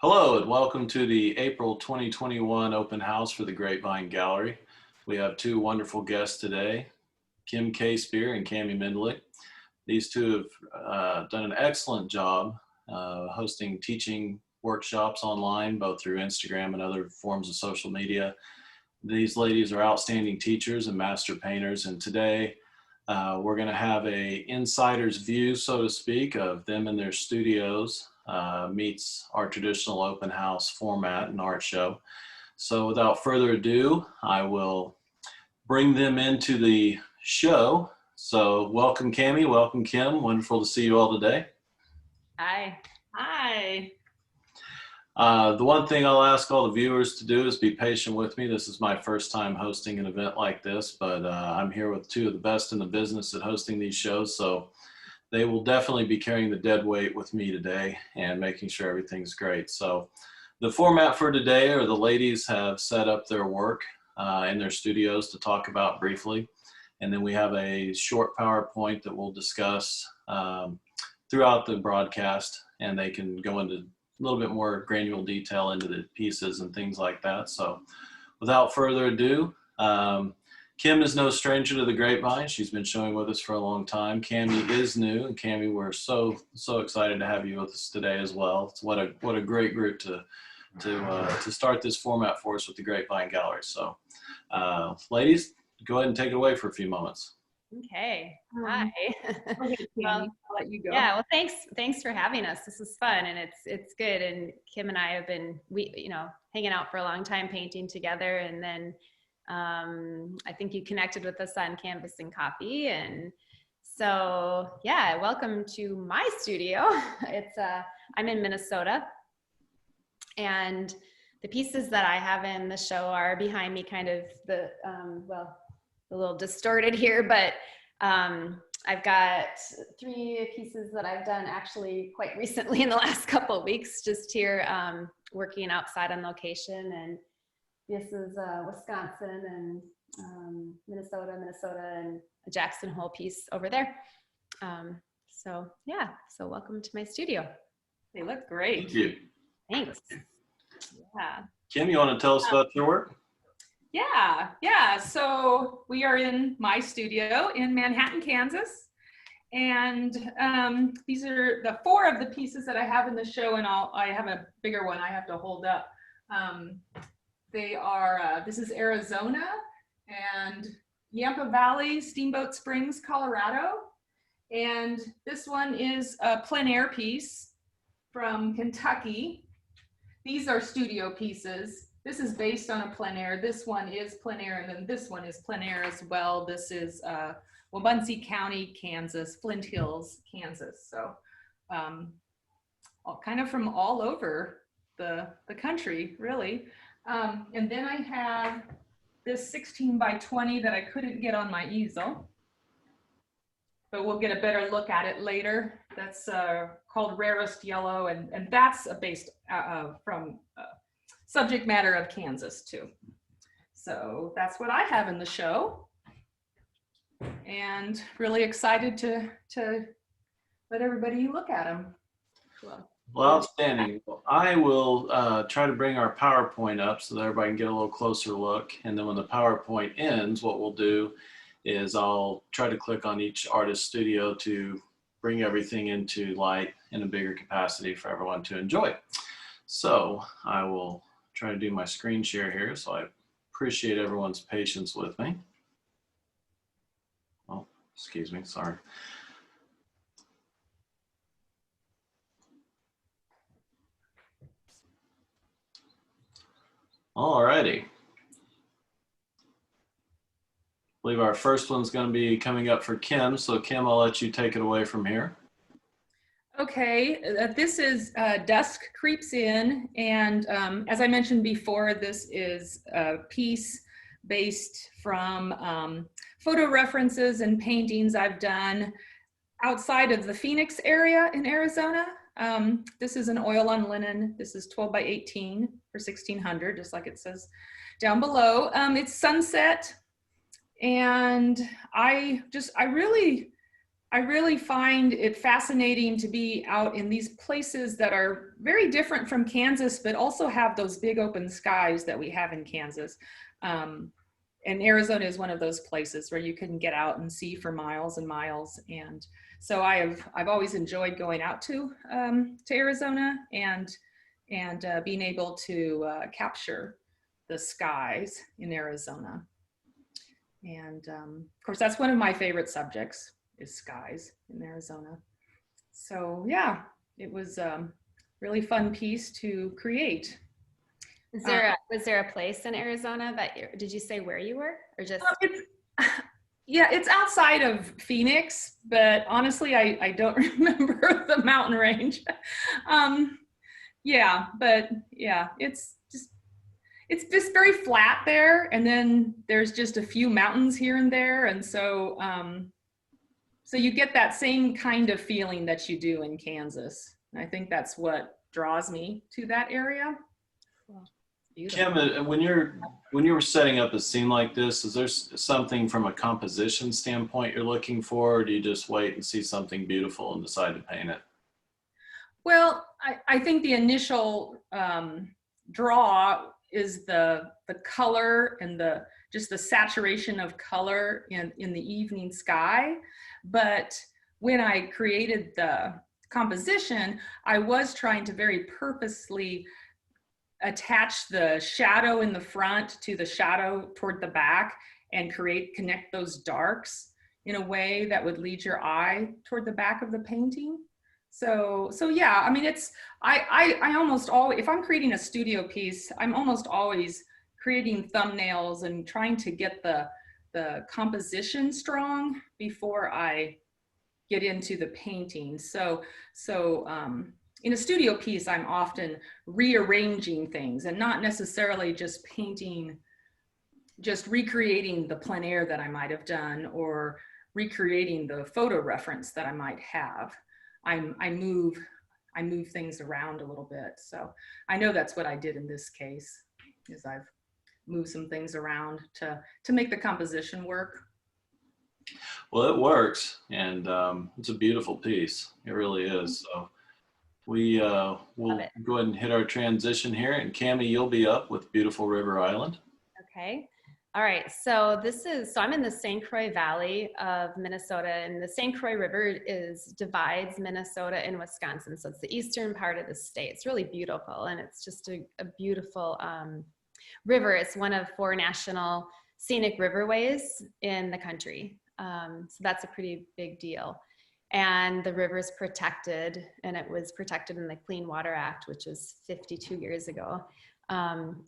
Hello and welcome to the April 2021 open house for the Grapevine Gallery. We have two wonderful guests today, Casebeer and Mendlik. These two have done an excellent job hosting teaching workshops online, both through Instagram and other forms of social media. These ladies are outstanding teachers and master painters, and today we're going to have a insider's view, so to speak, of them in their studios. Meets our traditional open house format and art show. So without further ado, I will bring them into the show. So welcome Cami, welcome Kim, wonderful to see you all today. Hi. Hi. The one thing I'll ask all the viewers to do is be patient with me. This is my first time hosting an event like this, but I'm here with two of the best in the business at hosting these shows. So they will definitely be carrying the dead weight with me today and making sure everything's great. So the format for today are the ladies have set up their work in their studios to talk about briefly. And then we have a short PowerPoint that we'll discuss throughout the broadcast, and they can go into a little bit more granular detail into the pieces and things like that. So without further ado, Kim is no stranger to the Grapevine. She's been showing with us for a long time. Cami is new, and Cami, we're so excited to have you with us today as well. It's what a great group to start this format for us with the Grapevine Gallery. So, ladies, go ahead and take it away for a few moments. Okay. Hi. Well, I'll let you go. Yeah. Well, thanks for having us. This is fun, and it's good. And Kim and I have been hanging out for a long time, painting together, and then. I think you connected with us on Canvas and Coffee, and so yeah, welcome to my studio. I'm in Minnesota, and the pieces that I have in the show are behind me, kind of a little distorted here, but I've got 3 pieces that I've done actually quite recently in the last couple of weeks, just here working outside on location. And this is Wisconsin and Minnesota, and a Jackson Hole piece over there. So welcome to my studio. They look great. Thank you. Thanks. Yeah. Kim, you want to tell us about your work? Yeah. So we are in my studio in Manhattan, Kansas. And these are the 4 of the pieces that I have in the show, and I have a bigger one I have to hold up. They are, this is Arizona and Yampa Valley, Steamboat Springs, Colorado. And this one is a plein air piece from Kentucky. These are studio pieces. This is based on a plein air. This one is plein air, and then this one is plein air as well. This is Wabunsee County, Kansas, Flint Hills, Kansas. So kind of from all over the country, really. And then I have this 16 by 20 that I couldn't get on my easel, but we'll get a better look at it later. That's called Rarest Yellow, and that's based from subject matter of Kansas too. So that's what I have in the show, and really excited to let everybody look at them. Well, outstanding. I will try to bring our PowerPoint up so that everybody can get a little closer look. And then when the PowerPoint ends, what we'll do is I'll try to click on each artist studio to bring everything into light in a bigger capacity for everyone to enjoy. So I will try to do my screen share here. So I appreciate everyone's patience with me. Oh, excuse me, sorry. Alrighty. I believe our first one's going to be coming up for Kim. So Kim, I'll let you take it away from here. Okay, this is Dusk Creeps In, and as I mentioned before, this is a piece based from photo references and paintings I've done outside of the Phoenix area in Arizona. This is an oil on linen. This is 12 by 18 for 1600, just like it says down below. It's sunset, and I really I really find it fascinating to be out in these places that are very different from Kansas, but also have those big open skies that we have in Kansas. And Arizona is one of those places where you can get out and see for miles and miles. And so I've always enjoyed going out to Arizona and being able to capture the skies in Arizona. And of course, that's one of my favorite subjects, is skies in Arizona. So yeah, it was a really fun piece to create. Was there a place in Arizona that did you say where you were, or just? Yeah, it's outside of Phoenix, but honestly, I don't remember the mountain range. Yeah, but yeah, it's just very flat there, and then there's just a few mountains here and there, and so so you get that same kind of feeling that you do in Kansas. And I think that's what draws me to that area. Kim, when you were setting up a scene like this, is there something from a composition standpoint you're looking for, or do you just wait and see something beautiful and decide to paint it? Well, I think the initial draw is the color and just the saturation of color in the evening sky. But when I created the composition, I was trying to very purposely attach the shadow in the front to the shadow toward the back and connect those darks in a way that would lead your eye toward the back of the painting. So yeah, I mean, I almost always, if I'm creating a studio piece, I'm almost always creating thumbnails and trying to get the composition strong before I get into the painting. So in a studio piece, I'm often rearranging things and not necessarily just recreating the plein air that I might have done or recreating the photo reference that I might have. I move things around a little bit. So I know that's what I did in this case, is I've moved some things around to make the composition work. Well, it works, and it's a beautiful piece. It really is. So we'll go ahead and hit our transition here, and Cammie, you'll be up with beautiful River Island. Okay. All right, so I'm in the St. Croix Valley of Minnesota, and the St. Croix River divides Minnesota and Wisconsin. So it's the eastern part of the state. It's really beautiful, and it's just a beautiful river. It's one of 4 national scenic riverways in the country. So that's a pretty big deal. And the river is protected, and it was protected in the Clean Water Act, which was 52 years ago.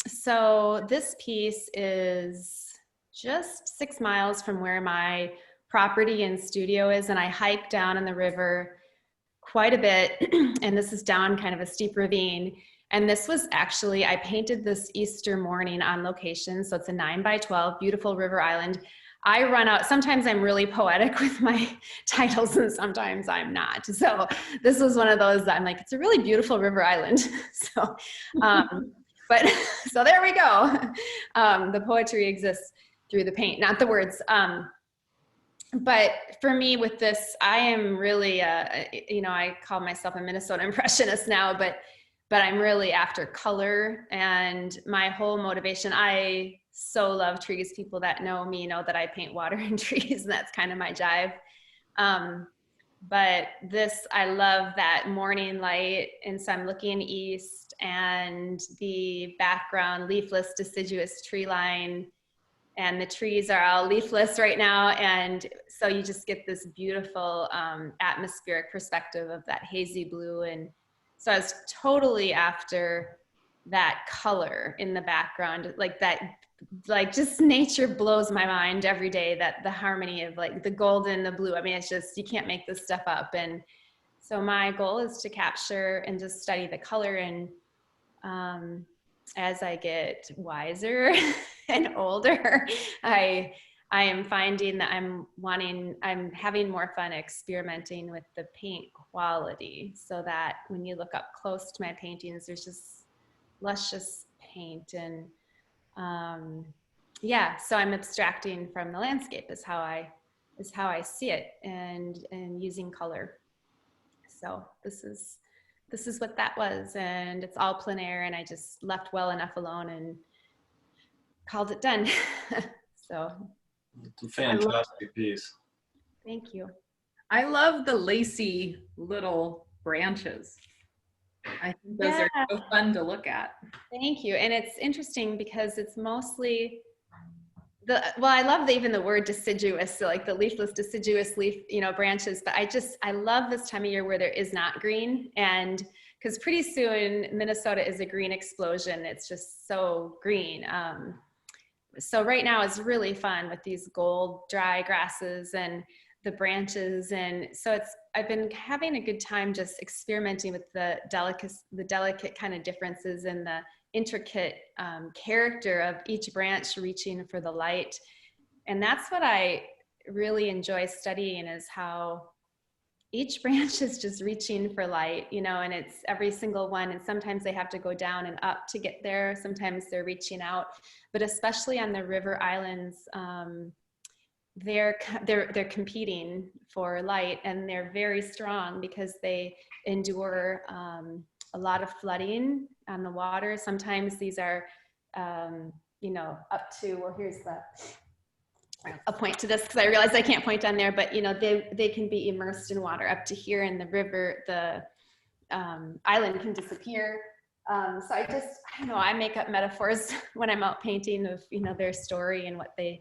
So this piece is just 6 miles from where my property and studio is, and I hike down in the river quite a bit, and this is down kind of a steep ravine. And this was actually, I painted this Easter morning on location, so it's a 9x12, beautiful River Island. I run out, sometimes I'm really poetic with my titles and sometimes I'm not. So this was one of those that I'm like, it's a really beautiful River Island. So, but so there we go. The poetry exists through the paint, not the words. But for me with this, I am really, I call myself a Minnesota impressionist now, but I'm really after color, and my whole motivation, I so love trees. People that know me know that I paint water and trees, and that's kind of my jive. But this, I love that morning light, and so I'm looking east, and the background, leafless, deciduous tree line, and the trees are all leafless right now, and so you just get this beautiful atmospheric perspective of that hazy blue. And so I was totally after that color in the background, like just nature blows my mind every day, that the harmony of like the gold and the blue. I mean, it's just, you can't make this stuff up. And so my goal is to capture and just study the color. And as I get wiser and older, I am finding that I'm having more fun experimenting with the paint quality, so that when you look up close to my paintings, there's just luscious paint. And yeah, so I'm abstracting from the landscape is how I is how I see it, and using color. So this is what that was, and it's all plein air, and I just left well enough alone and called it done. So It's a fantastic piece. thank you. I love the lacy little branches. I think those are so fun to look at. Thank you. And it's interesting because it's mostly well, I love even the word deciduous, so like the leafless deciduous leaf, branches, but I love this time of year where there is not green, and because pretty soon Minnesota is a green explosion. It's just so green. So right now it's really fun with these gold dry grasses and the branches, and so I've been having a good time just experimenting with the delicate kind of differences in the intricate character of each branch reaching for the light. And that's what I really enjoy studying, is how each branch is just reaching for light, and it's every single one. And sometimes they have to go down and up to get there. Sometimes they're reaching out, but especially on the river islands, they're competing for light, and they're very strong because they endure a lot of flooding on the water. Sometimes these are, up to, well, I'll point to this because I realize I can't point on there, but they can be immersed in water up to here, in the river, the island can disappear. So I don't know, I make up metaphors when I'm out painting of, their story and what they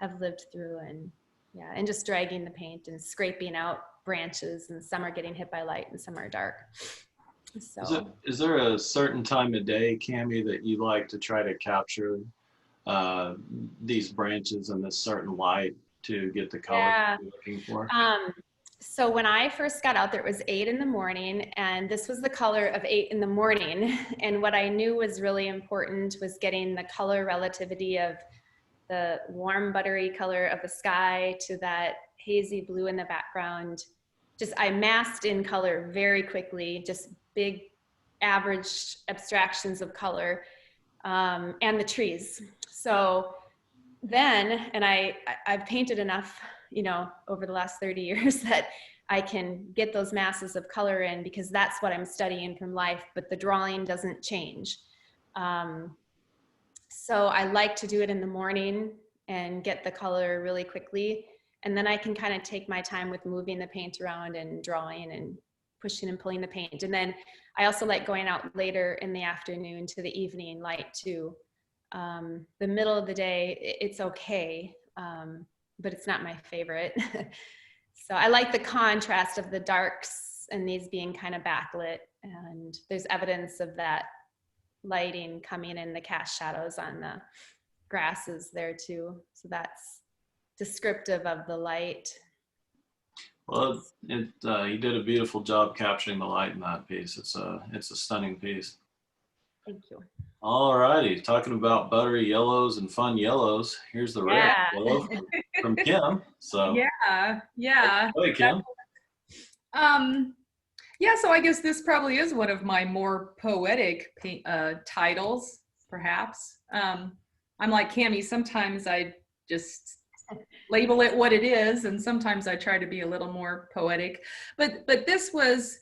have lived through, and just dragging the paint and scraping out branches, and some are getting hit by light and some are dark. So is there a certain time of day, Cami, that you like to try to capture these branches in this certain light to get the color you're looking for? So when I first got out there, it was 8 in the morning, and this was the color of 8 in the morning. And what I knew was really important was getting the color relativity of the warm buttery color of the sky to that hazy blue in the background. I masked in color very quickly, just big average abstractions of color, and the trees. So then, and I've painted enough, over the last 30 years that I can get those masses of color in, because that's what I'm studying from life, but the drawing doesn't change. So I like to do it in the morning and get the color really quickly. And then I can kind of take my time with moving the paint around and drawing and pushing and pulling the paint. And then I also like going out later in the afternoon to the evening light too. The middle of the day, it's okay, but it's not my favorite. So I like the contrast of the darks and these being kind of backlit. And there's evidence of that lighting coming in the cast shadows on the grasses there too. So that's descriptive of the light. Well, you did a beautiful job capturing the light in that piece. It's a stunning piece. Thank you. All righty, talking about buttery yellows and fun yellows, here's the red yellow from Kim. So yeah. Hey, Kim. Yeah, so I guess this probably is one of my more poetic titles, perhaps. I'm like Cami, sometimes I just label it what it is, and sometimes I try to be a little more poetic. But this was,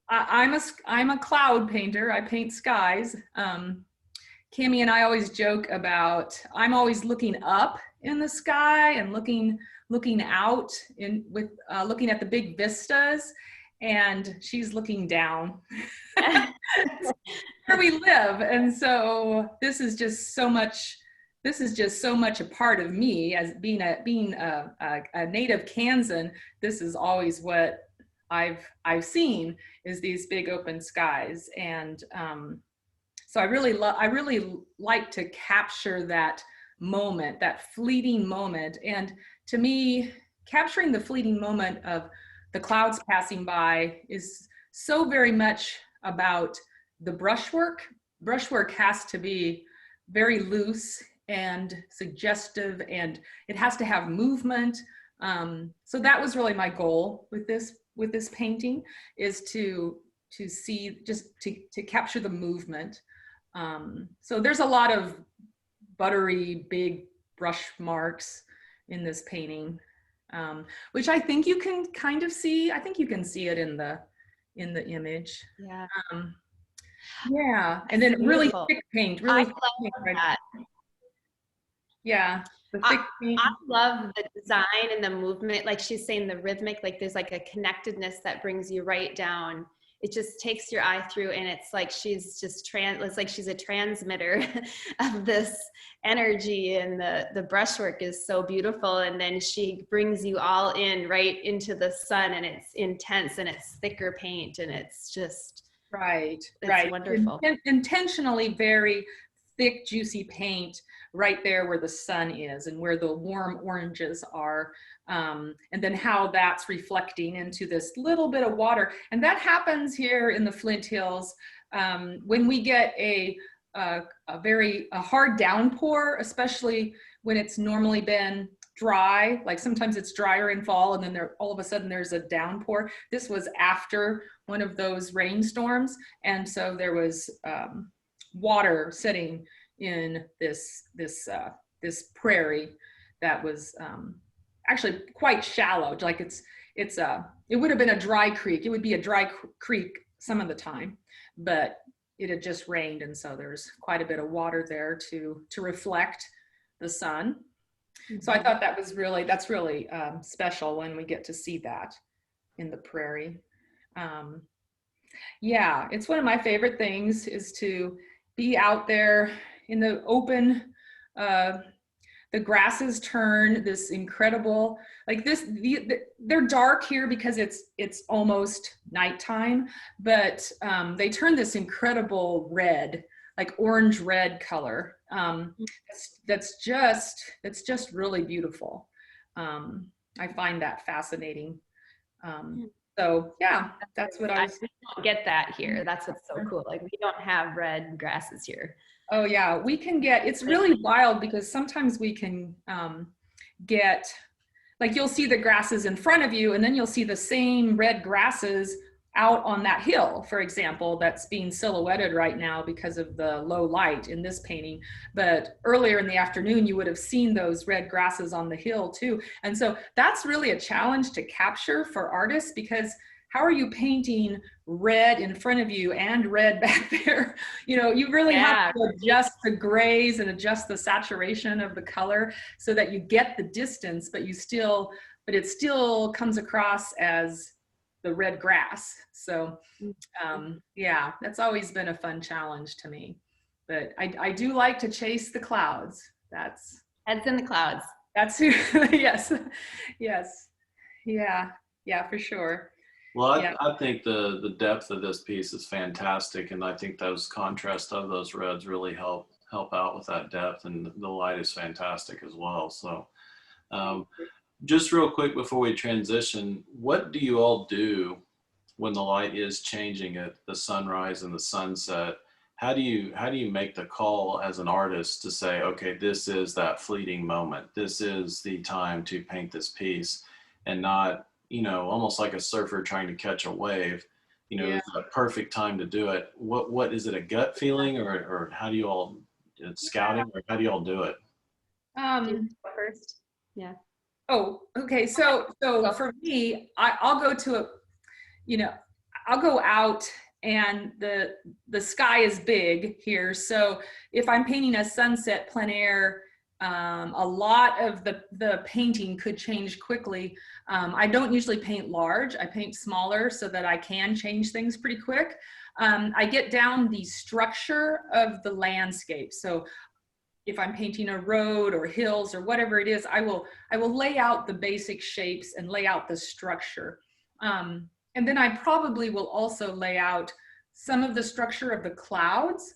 I'm a cloud painter. I paint skies. Cami and I always joke about, I'm always looking up in the sky and looking out looking at the big vistas, and she's looking down where we live. And so this is just so much a part of me as being a native Kansan. This is always what I've seen, is these big open skies. And so I really like to capture that moment, that fleeting moment. And to me, capturing the fleeting moment of the clouds passing by is so very much about the brushwork. Brushwork has to be very loose and suggestive, and it has to have movement. So that was really my goal with this painting, is to see, just to capture the movement. So there's a lot of buttery big brush marks in this painting. which I think you can kind of see. I think you can see it in the image. Yeah. Yeah, and then really Beautiful. thick paint. I Really love thick paint, right? that. Yeah, the thick paint. I love the design and the movement. Like she's saying, the rhythmic, like there's like a connectedness that brings you right down. It just takes your eye through, and it's like she's just it's like she's a transmitter of this energy, and the brushwork is so beautiful. And then she brings you all in right into the sun, and it's intense, and it's thicker paint, and it's just Right. wonderful. Intentionally very thick, juicy paint right there where the sun is and where the warm oranges are. And then how that's reflecting into this little bit of water. And that happens here in the Flint Hills when we get a hard downpour, especially when it's normally been dry. Like sometimes it's drier in fall, and then all of a sudden there's a downpour. This was after one of those rainstorms, and so there was water sitting in this prairie that was actually quite shallow. Like it would have been a dry creek. It would be a dry creek some of the time, but it had just rained, and so there's quite a bit of water there to reflect the sun. So I thought that's really special when we get to see that in the prairie. Yeah, it's one of my favorite things is to be out there in the open. The grasses turn this incredible, like this, they're dark here because it's almost nighttime, but they turn this incredible red, like orange red color. That's just really beautiful. I find that fascinating. So yeah, that's what I was. We don't get that here. That's what's so cool. Like we don't have red grasses here. Oh yeah, we can get, it's really wild because sometimes we can get, like you'll see the grasses in front of you and then you'll see the same red grasses out on that hill, for example, that's being silhouetted right now because of the low light in this painting. But earlier in the afternoon, you would have seen those red grasses on the hill too. And so that's really a challenge to capture for artists, because how are you painting red in front of you and red back there? You know, you really have to adjust the grays and adjust the saturation of the color so that you get the distance, but it still comes across as the red grass. So yeah, that's always been a fun challenge to me. But I do like to chase the clouds. That's heads in the clouds. That's who, yes, yeah, for sure. Well, I think the depth of this piece is fantastic, and I think those contrast of those reds really help out with that depth, and the light is fantastic as well. So just real quick before we transition, what do you all do when the light is changing at the sunrise and the sunset? How do you make the call as an artist to say, okay, this is that fleeting moment, this is the time to paint this piece, and not, you know, almost like a surfer trying to catch a wave, you know, it's a perfect time to do it. What is it, a gut feeling, or how do you all, scouting, or how do you all do it? First. Yeah. Oh, okay. So for me, I'll go to I'll go out, and the sky is big here. So if I'm painting a sunset plein air, a lot of the painting could change quickly. I don't usually paint large. I paint smaller so that I can change things pretty quick. I get down the structure of the landscape. So if I'm painting a road or hills or whatever it is, I will lay out the basic shapes and lay out the structure. And then I probably will also lay out some of the structure of the clouds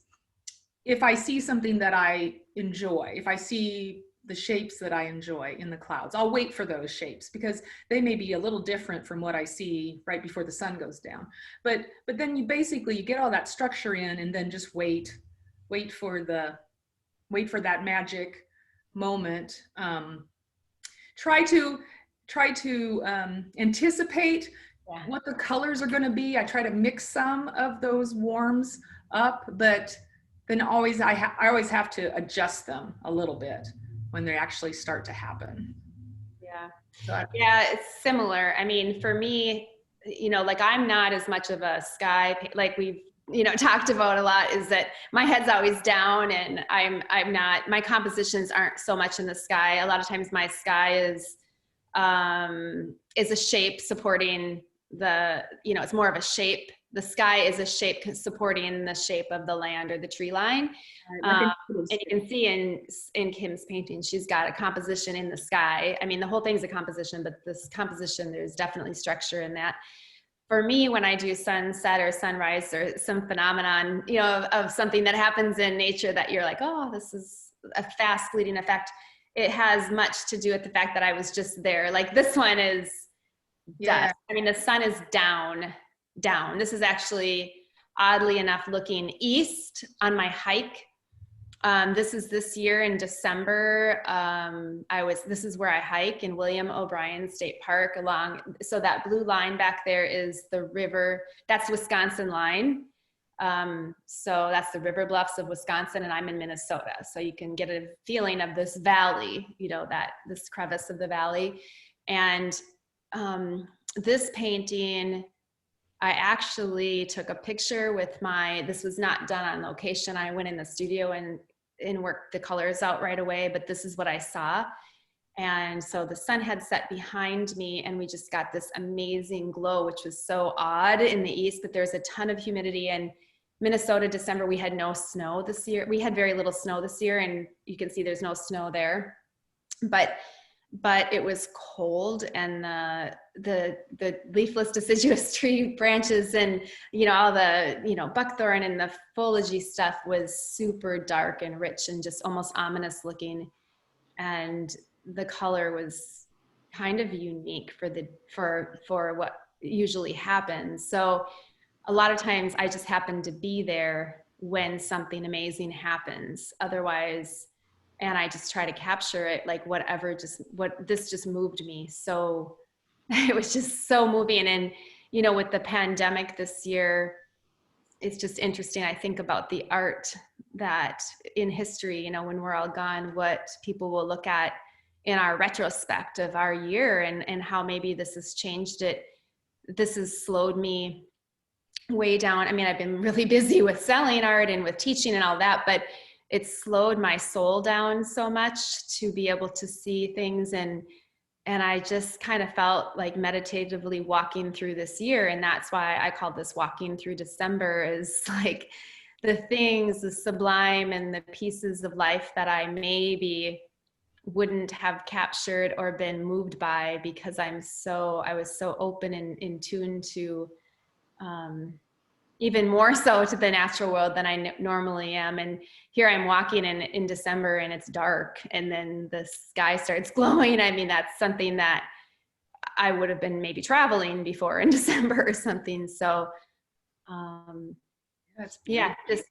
if I see something that I enjoy, if I see the shapes that I enjoy in the clouds. I'll wait for those shapes because they may be a little different from what I see right before the sun goes down. But then you get all that structure in, and then just wait for that magic moment. Try to anticipate what the colors are going to be. I try to mix some of those warms up, but then I always have to adjust them a little bit when they actually start to happen. Yeah. Yeah, it's similar. I mean, for me, you know, like I'm not as much of a sky, like we've, you know, talked about a lot, is that my head's always down and I'm not, my compositions aren't so much in the sky. A lot of times my sky is a shape supporting the, you know, it's more of a shape. The sky is a shape supporting the shape of the land or the tree line. And you can see in Kim's painting, she's got a composition in the sky. I mean, the whole thing's a composition, but this composition, there's definitely structure in that. For me, when I do sunset or sunrise or some phenomenon, you know, of something that happens in nature that you're like, oh, this is a fast fleeting effect, it has much to do with the fact that I was just there. Like this one is dusk. I mean, the sun is down. This is actually, oddly enough, looking east on my hike. This is this year in December. This is where I hike in William O'Brien State Park so that blue line back there is the river, that's Wisconsin line. So that's the river bluffs of Wisconsin, and I'm in Minnesota. So you can get a feeling of this valley, you know, this crevice of the valley. And this painting, I actually took a picture with this was not done on location. I went in the studio and worked the colors out right away, but this is what I saw. And so the sun had set behind me and we just got this amazing glow, which was so odd in the east, but there's a ton of humidity. And Minnesota, December, we had no snow this year. We had very little snow this year, and you can see there's no snow there. But it was cold, and the leafless deciduous tree branches and, you know, all the, you know, buckthorn and the foliagey stuff was super dark and rich and just almost ominous looking. And the color was kind of unique for what usually happens. So a lot of times I just happen to be there when something amazing happens. Otherwise, and I just try to capture it, like this just moved me. So it was just so moving. And, you know, with the pandemic this year, it's just interesting. I think about the art that in history, you know, when we're all gone, what people will look at in our retrospect of our year, and how maybe this has changed it. This has slowed me way down. I mean, I've been really busy with selling art and with teaching and all that, but it slowed my soul down so much to be able to see things. And I just kind of felt like meditatively walking through this year. And that's why I called this Walking Through December, is like the things, the sublime and the pieces of life that I maybe wouldn't have captured or been moved by, because I was so open and in tune to, even more so to the natural world than I normally am. And here I'm walking in December and it's dark, and then the sky starts glowing. I mean, that's something that I would have been maybe traveling before in December or something. So yeah, just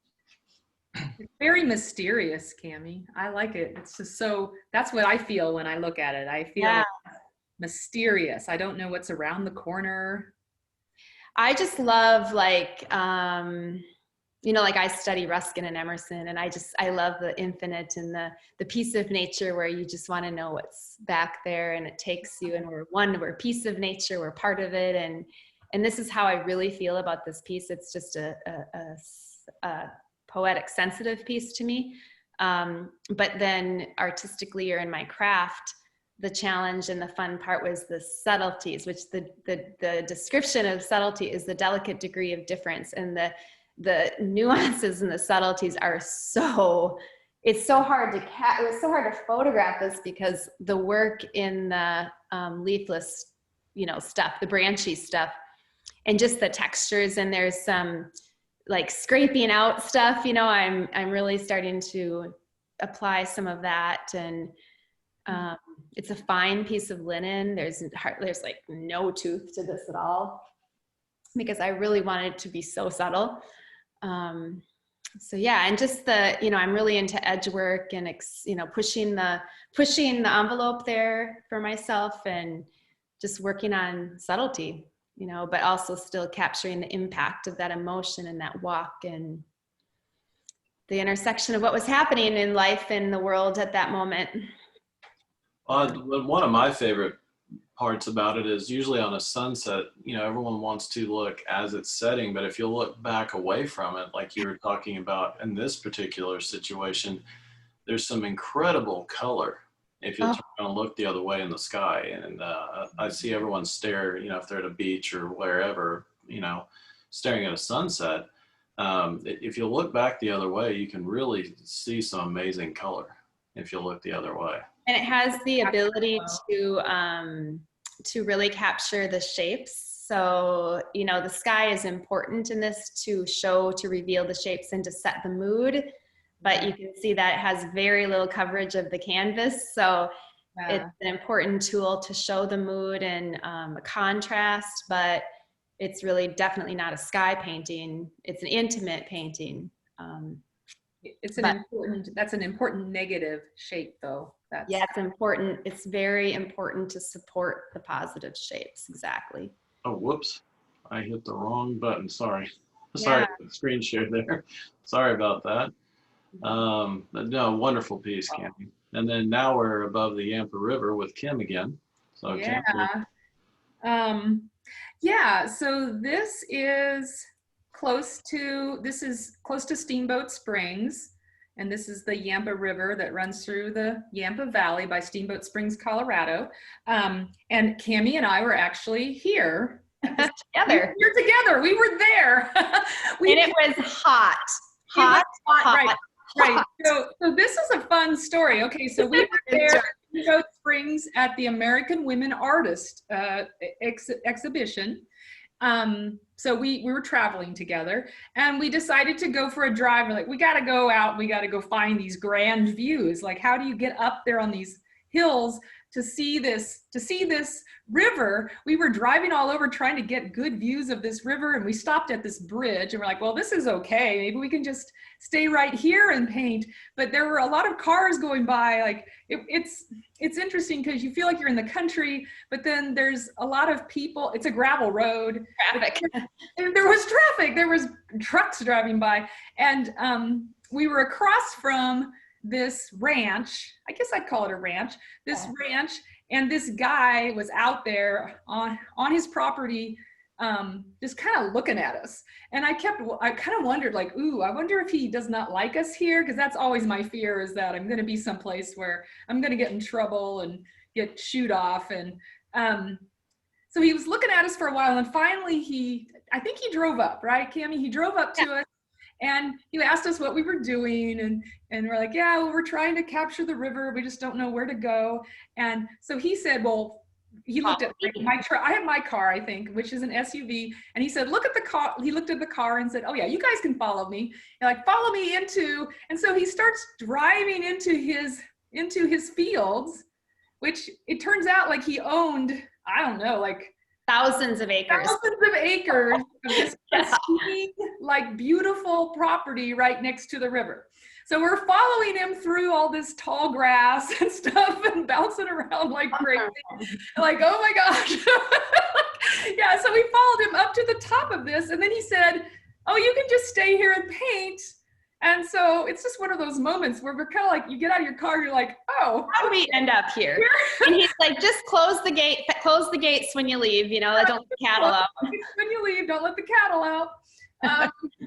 it's very mysterious, Cammie. I like it. It's just that's what I feel when I look at it. I feel mysterious. I don't know what's around the corner. I just love, like, you know, like I study Ruskin and Emerson, and I love the infinite and the piece of nature where you just want to know what's back there, and it takes you, and we're a piece of nature, we're part of it. And this is how I really feel about this piece. It's just a poetic, sensitive piece to me. But then artistically, or in my craft, the challenge and the fun part was the subtleties, which the description of subtlety is the delicate degree of difference, and the nuances and the subtleties are it's so hard it was so hard to photograph this, because the work in the leafless, you know, stuff, the branchy stuff, and just the textures, and there's some like scraping out stuff, you know, I'm really starting to apply some of that. And it's a fine piece of linen. There's like no tooth to this at all, because I really wanted it to be so subtle. So yeah, and just you know, I'm really into edge work and, you know, pushing the envelope there for myself, and just working on subtlety, you know, but also still capturing the impact of that emotion and that walk and the intersection of what was happening in life and the world at that moment. One of my favorite parts about it is usually on a sunset, you know, everyone wants to look as it's setting, but if you look back away from it, like you were talking about in this particular situation, there's some incredible color if you'll Oh, turn around and look the other way in the sky. And I see everyone stare, you know, if they're at a beach or wherever, you know, staring at a sunset. If you look back the other way, you can really see some amazing color if you look the other way. and it has the ability to really capture the shapes. So, you know, the sky is important in this to reveal the shapes and to set the mood. But you can see that it has very little coverage of the canvas. So it's an important tool to show the mood and a contrast, but it's really definitely not a sky painting. It's an intimate painting. That's an important negative shape though. Yeah, it's important. It's very important to support the positive shapes. Exactly. Oh, whoops. I hit the wrong button. Sorry. Sorry for the screen share there. Sorry about that. But no, wonderful piece, Cammie. And then now we're above the Yampa River with Kim again. So yeah. Kim, Yeah, so this is close to Steamboat Springs. And this is the Yampa River that runs through the Yampa Valley by Steamboat Springs, Colorado. And Cammie and I were actually here. Together. We were together. We were there. And it was hot. Right. So this is a fun story. Okay, so we were there at Steamboat Springs at the American Women Artists exhibition. So we were traveling together and we decided to go for a drive. We're like, we got to go out. We got to go find these grand views. Like, how do you get up there on these hills to see this river? We were driving all over trying to get good views of this river. And we stopped at this bridge and we're like, well, this is okay. Maybe we can just stay right here and paint. But there were a lot of cars going by. Like it's interesting because you feel like you're in the country, but then there's a lot of people. It's a gravel road. Traffic. There was traffic. There was trucks driving by. And we were across from this ranch. I guess I'd call it a ranch. This ranch. And this guy was out there on his property, just kind of looking at us. And I kind of wondered, like, ooh, I wonder if he does not like us here, because that's always my fear, is that I'm going to be someplace where I'm going to get in trouble and get shooed off. And so he was looking at us for a while, and finally I think he drove up, right, Cammie? He drove up to us. And he asked us what we were doing, and we're like, yeah, well, we're trying to capture the river. We just don't know where to go. And so he said, well, he looked at my truck. I have my car, I think, which is an SUV. And he said, look at the car. He looked at the car and said, oh yeah, you guys can follow me. And like, follow me into. And so he starts driving into his fields, which it turns out like he owned, I don't know, like thousands of acres of this pristine, like beautiful property right next to the river. So we're following him through all this tall grass and stuff and bouncing around like crazy. Like, oh my gosh. Yeah, so we followed him up to the top of this, and then he said, oh, you can just stay here and paint. And so it's just one of those moments where we're kind of like, you get out of your car, you're like, oh, how do we end up here? And he's like, just close the gates when you leave, you know, don't let the cattle out. When you leave, don't let the cattle out.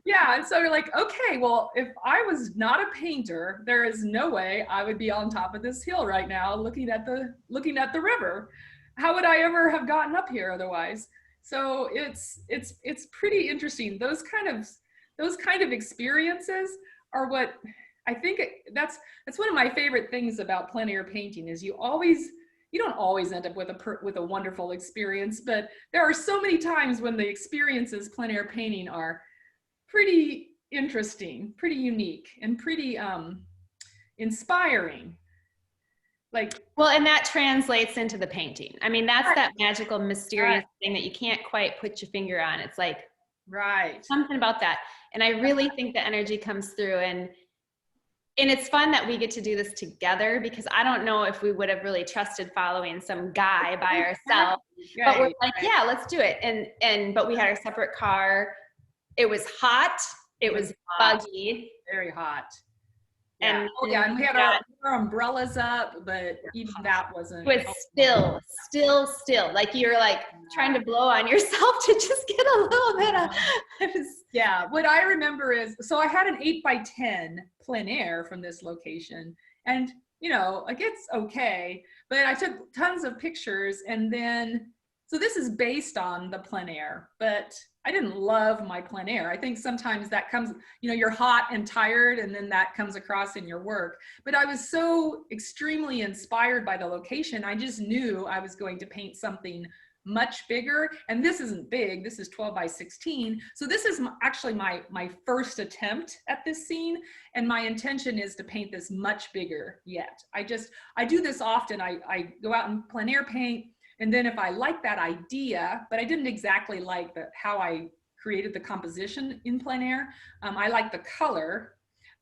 Yeah, and so you're like, okay, well, if I was not a painter, there is no way I would be on top of this hill right now looking at the river. How would I ever have gotten up here otherwise? So it's pretty interesting. Those kind of experiences are what I think that's one of my favorite things about plein air painting is you don't always end up with a wonderful experience, but there are so many times when the experiences plein air painting are pretty interesting, pretty unique, and pretty inspiring. Well, and that translates into the painting. I mean, that's that magical, mysterious thing that you can't quite put your finger on. It's like something about that. And I really think the energy comes through, and it's fun that we get to do this together, because I don't know if we would have really trusted following some guy by ourselves, but we're like, yeah, let's do it. But we had our separate car. It was hot. It was buggy. Very hot. Yeah. And Oh yeah, and we had yeah, our umbrellas up, but even that wasn't. it was still like you're like trying to blow on yourself to just get a little bit of. It was, Yeah, what I remember is, so I had an 8x10 plein air from this location, and you know, like it's okay, but I took tons of pictures, and then, so this is based on the plein air, but I didn't love my plein air. I think sometimes that comes, you know, you're hot and tired, and then that comes across in your work. But I was so extremely inspired by the location, I just knew I was going to paint something much bigger. And this isn't big, this is 12x16. So this is actually my first attempt at this scene. And my intention is to paint this much bigger yet. I do this often. I go out and plein air paint. And then if I like that idea, but I didn't exactly like how I created the composition in plein air, I like the color.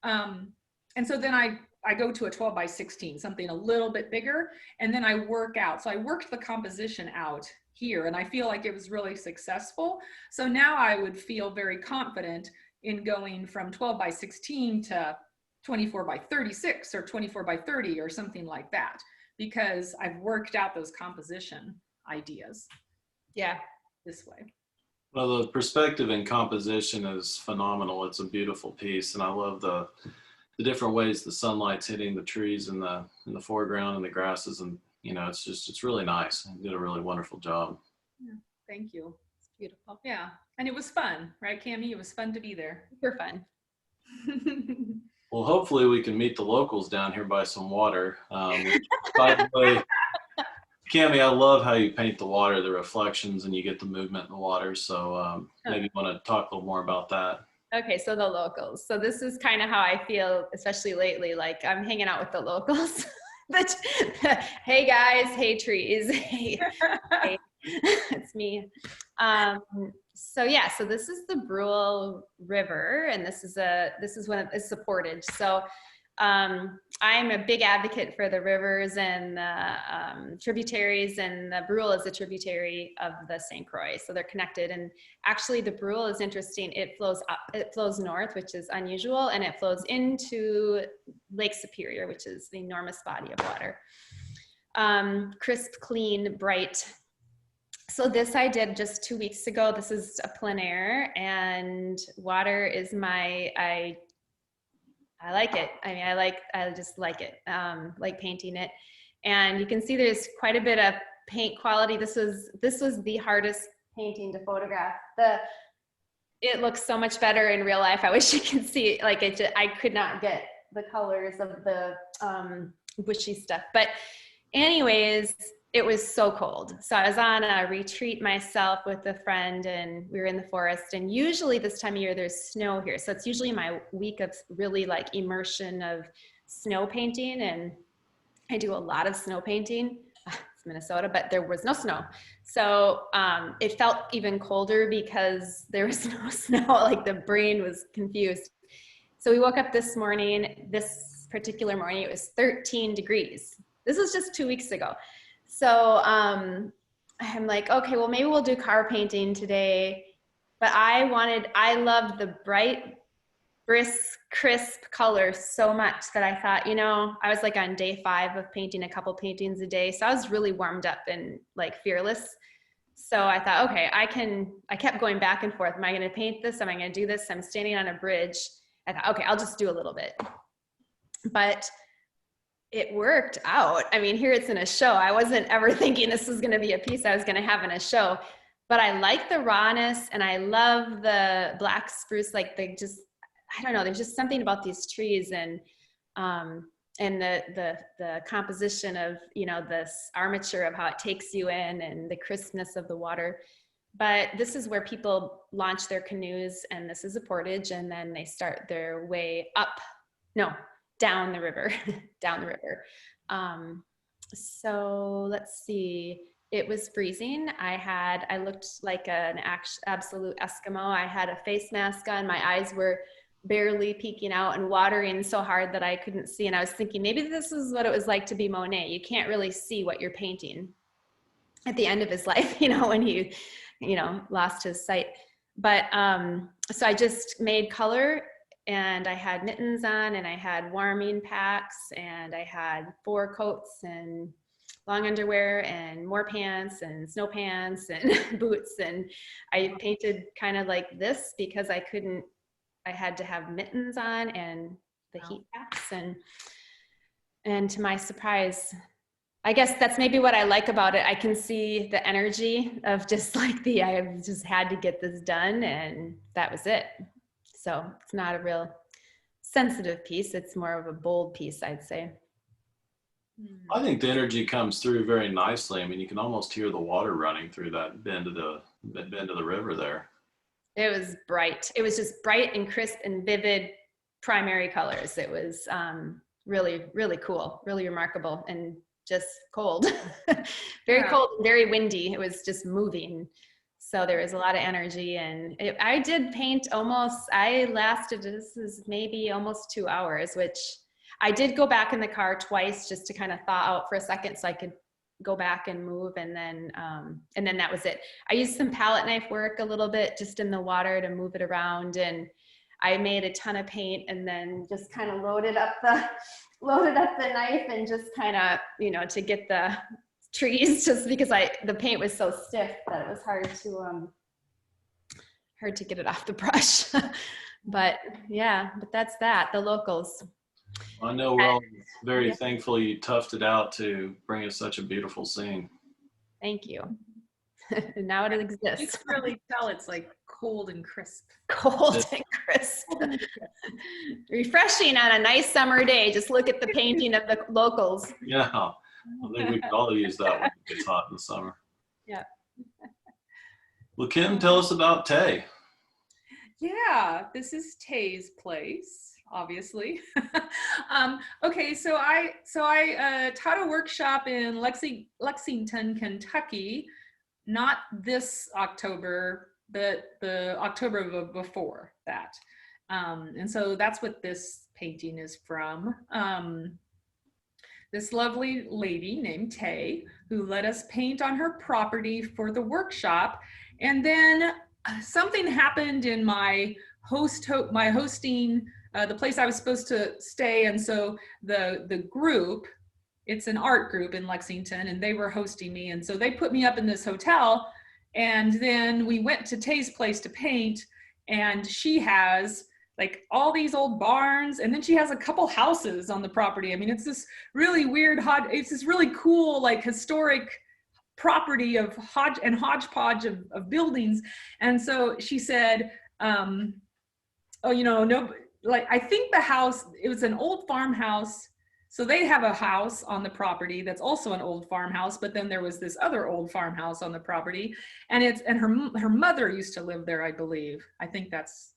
And so then I go to a 12x16, something a little bit bigger, and then I work out. So I worked the composition out here, and I feel like it was really successful. So now I would feel very confident in going from 12x16 to 24x36 or 24x30 or something like that, because I've worked out those composition ideas. yeah. This way. Well, the perspective and composition is phenomenal. It's a beautiful piece, and I love the different ways the sunlight's hitting the trees in the foreground and the grasses, and you know, it's really nice. You did a really wonderful job. Yeah, thank you. It's beautiful. Yeah, and it was fun, right, Cammie? It was fun to be there. Super fun. Well, hopefully we can meet the locals down here by some water. By the way, Cammie, I love how you paint the water, the reflections, and you get the movement in the water. So maybe you want to talk a little more about that. Okay, so the locals. So this is kind of how I feel, especially lately. Like I'm hanging out with the locals. But hey guys, hey trees, hey, it's me. So yeah, so this is the Brule River, and this is when it's a portage. So I'm a big advocate for the rivers and the tributaries, and the Brule is a tributary of the St. Croix, so they're connected. And actually the Brule is interesting. It flows north, which is unusual, and it flows into Lake Superior, which is the enormous body of water. Crisp, clean, bright. So this I did just 2 weeks ago. This is a plein air, and water is I like it. I mean, I just like it, like painting it. And you can see there's quite a bit of paint quality. This was the hardest painting to photograph. It looks so much better in real life. I wish you could see it. Like I could not get the colors of the bushy stuff. But anyways, it was so cold. So I was on a retreat myself with a friend, and we were in the forest. And usually this time of year, there's snow here. So it's usually my week of really like immersion of snow painting. And I do a lot of snow painting. It's Minnesota, but there was no snow. So it felt even colder because there was no snow. Like the brain was confused. So we woke up this morning, particular morning, it was 13 degrees. This was just 2 weeks ago. So I'm like, okay, well, maybe we'll do car painting today. But I loved the bright, brisk, crisp color so much that I thought, you know, I was like on day 5 of painting a couple paintings a day. So I was really warmed up and like fearless. So I thought, okay, I kept going back and forth. Am I going to paint this? Am I going to do this? I'm standing on a bridge. I thought, okay, I'll just do a little bit. But it worked out. I mean, here it's in a show. I wasn't ever thinking this was going to be a piece I was going to have in a show, but I like the rawness, and I love the black spruce. Like I don't know, there's just something about these trees, and the composition of, you know, this armature of how it takes you in, and the crispness of the water. But this is where people launch their canoes, and this is a portage, and then they start their way down the river, down the river. So let's see, it was freezing. I looked like an absolute Eskimo. I had a face mask on, my eyes were barely peeking out and watering so hard that I couldn't see. And I was thinking, maybe this is what it was like to be Monet. You can't really see what you're painting at the end of his life, you know, when he, you know, lost his sight. But so I just made color and I had mittens on, and I had warming packs, and I had 4 coats and long underwear and more pants and snow pants and boots. And I painted kind of like this because I had to have mittens on and the heat packs. And to my surprise, I guess that's maybe what I like about it. I can see the energy of just like I just had to get this done, and that was it. So it's not a real sensitive piece. It's more of a bold piece, I'd say. I think the energy comes through very nicely. I mean, you can almost hear the water running through that bend of the river there. It was bright. It was just bright and crisp and vivid primary colors. It was really, really cool, really remarkable, and just cold. Very cold and very windy. It was just moving. So there was a lot of energy, and I did paint I lasted, this is maybe almost 2 hours, which I did go back in the car twice just to kind of thaw out for a second so I could go back and move, and then that was it. I used some palette knife work a little bit just in the water to move it around, and I made a ton of paint, and then just kind of loaded up the knife and just kind of, to get the trees, just because the paint was so stiff that it was hard to get it off the brush. But yeah, but that's the locals. I know we're all very thankful you toughed it out to bring us such a beautiful scene. Thank you. Now it exists. You can really tell it's like cold and crisp. Cold and crisp. Refreshing on a nice summer day. Just look at the painting of the locals. Yeah, I think we could all use that when it gets hot in the summer. Yeah. Well, Kim, tell us about Tay. Yeah, this is Tay's place, obviously. Okay, so I taught a workshop in Lexington, Kentucky, not this October, but the October before that. And so that's what this painting is from. This lovely lady named Tay, who let us paint on her property for the workshop. And then something happened in my hosting, the place I was supposed to stay. And so the group, it's an art group in Lexington, and they were hosting me. And so they put me up in this hotel, and then we went to Tay's place to paint, and she has like all these old barns, and then she has a couple houses on the property. I mean, it's this really weird, it's this really cool, like historic property of hodgepodge of buildings. And so she said, oh, no, like, I think the house, it was an old farmhouse. So they have a house on the property that's also an old farmhouse, but then there was this other old farmhouse on the property, and her mother used to live there, I believe. I think that's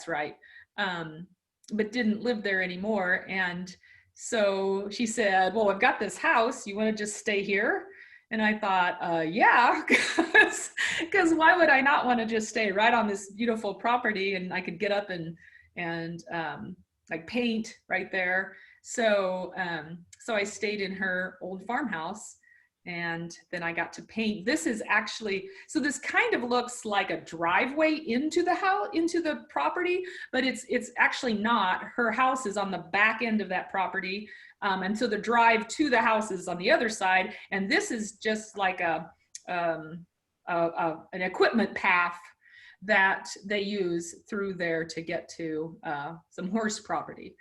right. But didn't live there anymore. And so she said, well, I've got this house. You want to just stay here? And I thought, yeah, because why would I not want to just stay right on this beautiful property, and I could get up and like paint right there. So I stayed in her old farmhouse, and then I got to paint. This is actually, so this kind of looks like a driveway into the house, into the property, but it's actually not. Her house is on the back end of that property. And so the drive to the house is on the other side. And this is just like an equipment path that they use through there to get to some horse property.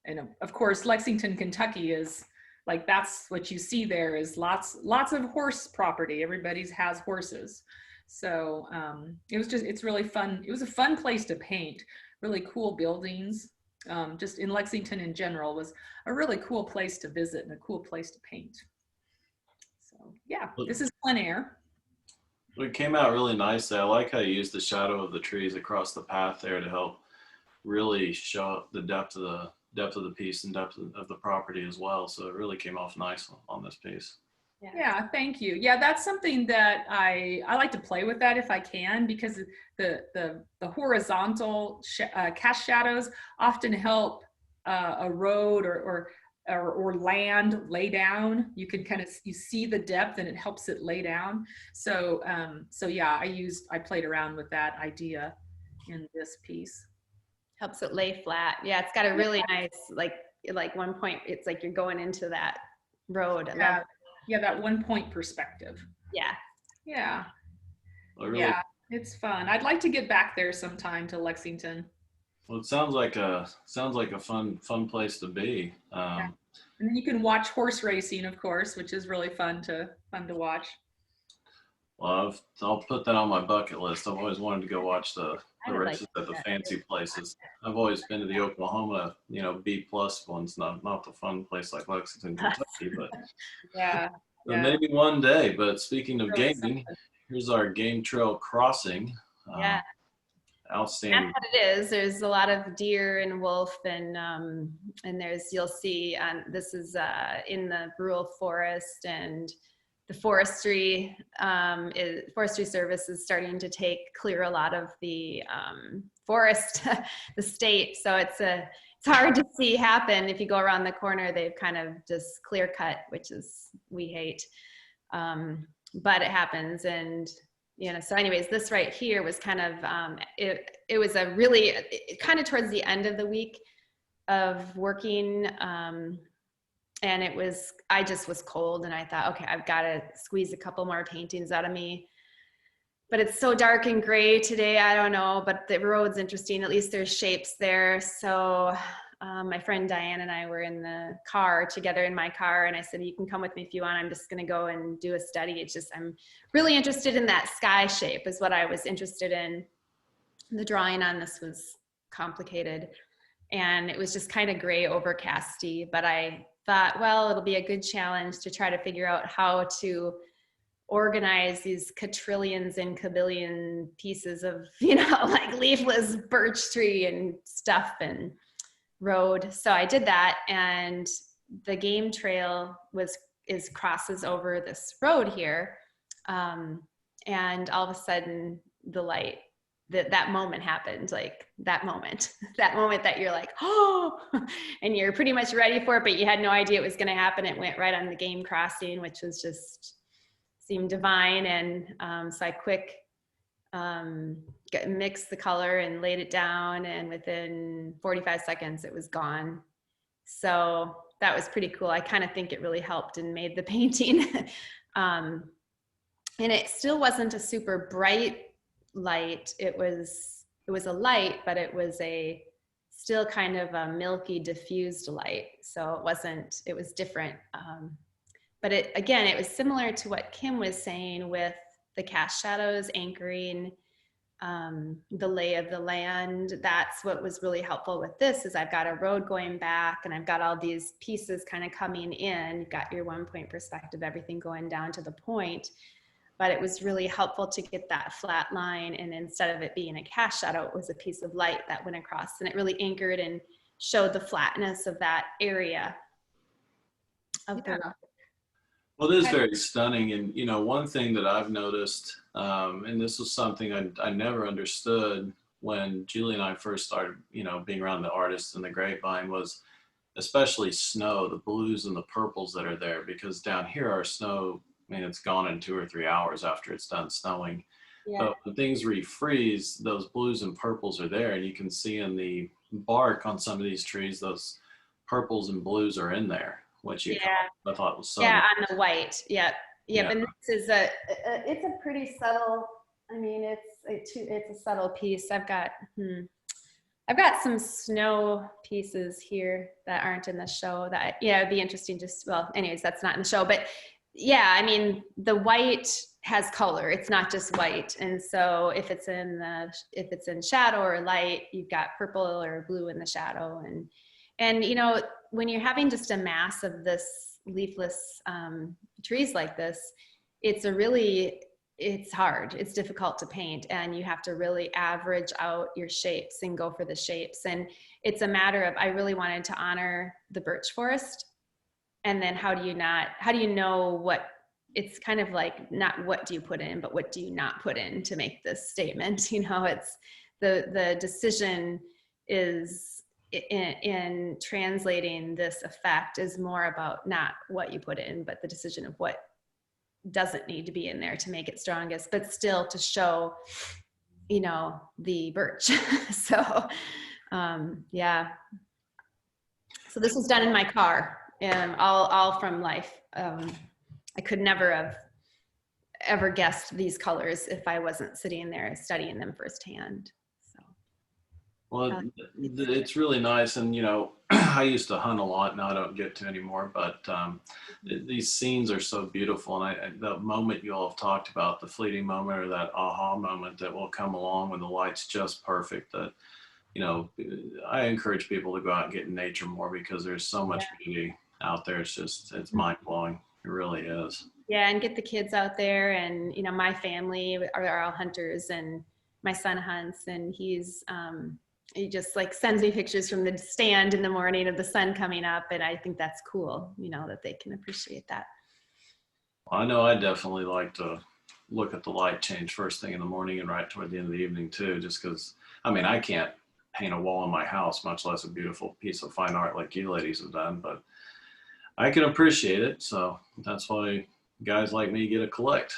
And of course, Lexington, Kentucky is like, that's what you see there is lots of horse property. Everybody's has horses. So it's really fun. It was a fun place to paint, really cool buildings. Just in Lexington in general was a really cool place to visit and a cool place to paint. So yeah, this is plein air. It came out really nicely. I like how you used the shadow of the trees across the path there to help really show the depth of the piece and depth of the property as well. So it really came off nice on this piece. Yeah, thank you. Yeah, that's something that I like to play with that if I can, because the horizontal cast shadows often help a road or land lay down. You can you see the depth, and it helps it lay down. So yeah, I played around with that idea in this piece. Helps it lay flat. Yeah, it's got a really nice, like one point, it's like you're going into that road. I love Yeah, it. yeah, that 1 point perspective. Yeah. Yeah, Really, yeah, it's fun. I'd like to get back there sometime to Lexington. well, it sounds like a fun place to be. Yeah. And then you can watch horse racing, of course, which is really fun to watch. Well, I'll put that on my bucket list. I've always wanted to go watch the I would like races to at do the that. fancy places. I've always been to the Oklahoma, B plus ones, not the fun place like Lexington, Kentucky, Yeah, but yeah, maybe one day. But speaking of really gaming, something. here's our game trail crossing. Yeah. That's Outstanding. what it is. There's a lot of deer and wolf, and you'll see, this is in the rural forest, and the forestry service is starting to clear a lot of the forest, the state. So it's hard to see happen. If you go around the corner, they've kind of just clear cut, which is, we hate, but it happens. And so anyways, this right here was kind of, it was a really, kind of towards the end of the week of working, and I just was cold, and I thought, okay, I've got to squeeze a couple more paintings out of me. But it's so dark and gray today, I don't know, but the road's interesting. At least there's shapes there. So my friend Diane and I were in the car together in my car, and I said, you can come with me if you want. I'm just going to go and do a study. It's just, I'm really interested in that sky shape is what I was interested in. The drawing on this was complicated, and it was just kind of gray, overcasty, but I thought, well, it'll be a good challenge to try to figure out how to organize these quadrillions and kabillion pieces of, like leafless birch tree and stuff and road. So I did that, and the game trail crosses over this road here, and all of a sudden the light, that moment happened, like that moment that you're like, oh, and you're pretty much ready for it, but you had no idea it was going to happen. It went right on the game crossing, which was just seemed divine. And so I mixed the color and laid it down, and within 45 seconds it was gone. So that was pretty cool. I kind of think it really helped and made the painting. And it still wasn't a super bright light. It was a light, but it was still kind of a milky diffused light. So it was different. But it was similar to what Kim was saying with the cast shadows anchoring the lay of the land. That's what was really helpful with this, is I've got a road going back, and I've got all these pieces kind of coming in. You've got your 1 point perspective, everything going down to the point. But it was really helpful to get that flat line, and instead of it being a cast shadow, it was a piece of light that went across, and it really anchored and showed the flatness of that area of the road. Well, it is very stunning. And, one thing that I've noticed, and this was something I never understood when Julie and I first started, being around the artists in the Grapevine, was especially snow, the blues and the purples that are there, because down here our snow, it's gone in 2 or 3 hours after it's done snowing. Yeah. But when things refreeze, those blues and purples are there, and you can see in the bark on some of these trees, those purples and blues are in there, which I thought was so nice. On the white. Yeah. But this is it's a pretty subtle, it's a subtle piece. I've got some snow pieces here that aren't in the show that, it'd be interesting anyways, that's not in the show, but yeah, the white has color. It's not just white. And so if it's in shadow or light, you've got purple or blue in the shadow. And when you're having just a mass of this leafless trees like this, it's hard. It's difficult to paint, and you have to really average out your shapes and go for the shapes. And it's a matter of, I really wanted to honor the birch forest. And then how do you know what, it's kind of like, not what do you put in, but what do you not put in to make this statement? It's the decision is in translating this effect is more about not what you put in, but the decision of what doesn't need to be in there to make it strongest, but still to show, the birch. So Yeah. So this was done in my car, and all from life. I could never have ever guessed these colors if I wasn't sitting there studying them firsthand. So, Well, it's really nice. And, you know, I used to hunt a lot. Now I don't get to anymore, but these scenes are so beautiful. And the moment you all have talked about, the fleeting moment or that aha moment that will come along when the light's just perfect, that, you know, I encourage people to go out and get in nature more, because there's so much beauty out there. It's just, it's mind blowing. It really is. yeah, and get the kids out there. And, you know, my family are all hunters, and my son hunts, and he just like sends me pictures from the stand in the morning of the sun coming up. And I think that's cool, you know, that they can appreciate that. I know I definitely like to look at the light change first thing in the morning and right toward the end of the evening too, just because, I mean, I can't paint a wall in my house, much less a beautiful piece of fine art like you ladies have done, but I can appreciate it. So that's why guys like me get to collect.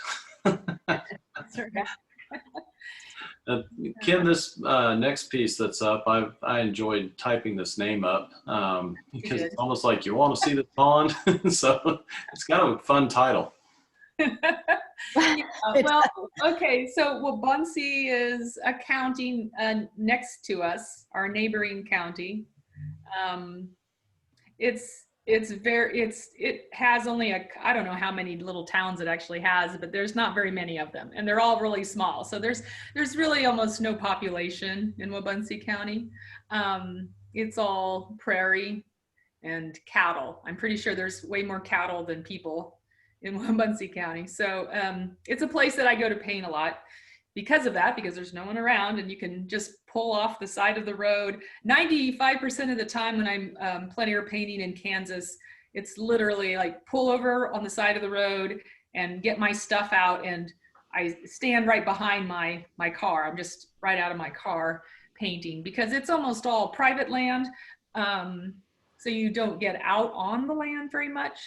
Kim, this next piece that's up, I enjoyed typing this name up because it's almost like you want to see the pond. So it's kind of a fun title. Well, okay, so Wabunsee is a county next to us, our neighboring county. It has only I don't know how many little towns it actually has, but there's not very many of them, and they're all really small. So there's really almost no population in Wabunsee County. It's all prairie and cattle. I'm pretty sure there's way more cattle than people in Wabunsee County. So it's a place that I go to paint a lot because of that, because there's no one around and you can just pull off the side of the road. 95% of the time when I'm plein air painting in Kansas, it's literally like pull over on the side of the road and get my stuff out, and I stand right behind my car. I'm just right out of my car painting, because it's almost all private land. So you don't get out on the land very much,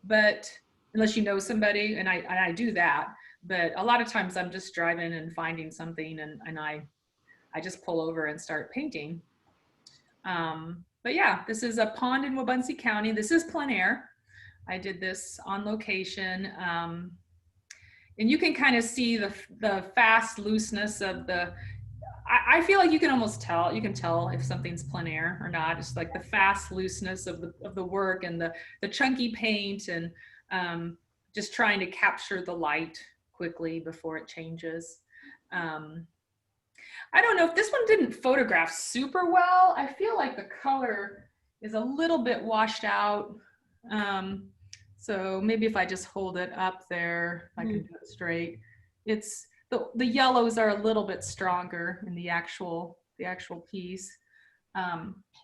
but unless you know somebody, and I do that. But a lot of times I'm just driving and finding something, and I just pull over and start painting. But yeah, this is a pond in Wabunsee County. This is plein air. I did this on location. And you can kind of see the fast looseness of I feel like you can almost tell, you can tell if something's plein air or not. It's like the fast looseness of the work, and the chunky paint, and just trying to capture the light quickly before it changes. I don't know if this one didn't photograph super well. I feel like the color is a little bit washed out. So maybe if I just hold it up there, I can do it straight. It's the yellows are a little bit stronger in the actual piece.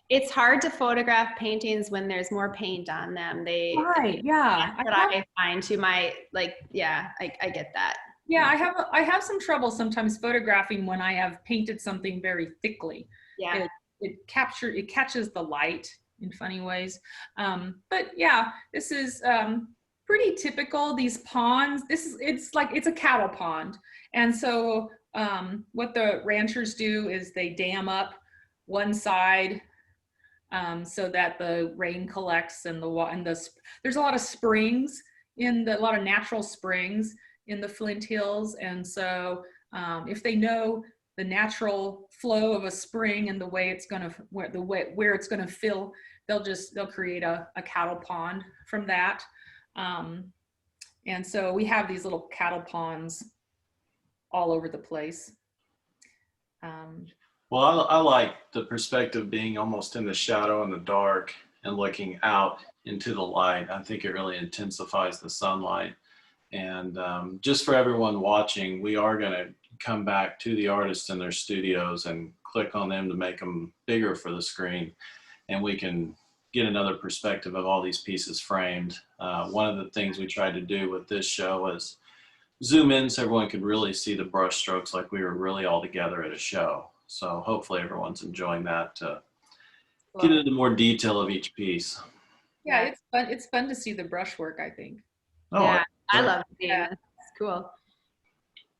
It's hard to photograph paintings when there's more paint on them. Right, yeah. That's what I find to my, like, yeah, I get that. Yeah, I have some trouble sometimes photographing when I have painted something very thickly. Yeah. It catches the light in funny ways. But yeah, this is pretty typical. These ponds, it's a cattle pond. And so what the ranchers do is they dam up one side so that the rain collects, and there's a lot of springs a lot of natural springs in the Flint Hills. And so if they know the natural flow of a spring and the way it's going to, where it's going to fill, they'll create a cattle pond from that. And so we have these little cattle ponds all over the place. Well, I like the perspective being almost in the shadow in the dark and looking out into the light. I think it really intensifies the sunlight. And just for everyone watching, we are going to come back to the artists in their studios and click on them to make them bigger for the screen. And we can get another perspective of all these pieces framed. One of the things we tried to do with this show was zoom in so everyone could really see the brush strokes like we were really all together at a show. So hopefully everyone's enjoying that to get into more detail of each piece. Yeah, it's fun. It's fun to see the brushwork, I think. Oh, yeah, I love seeing it. It's cool.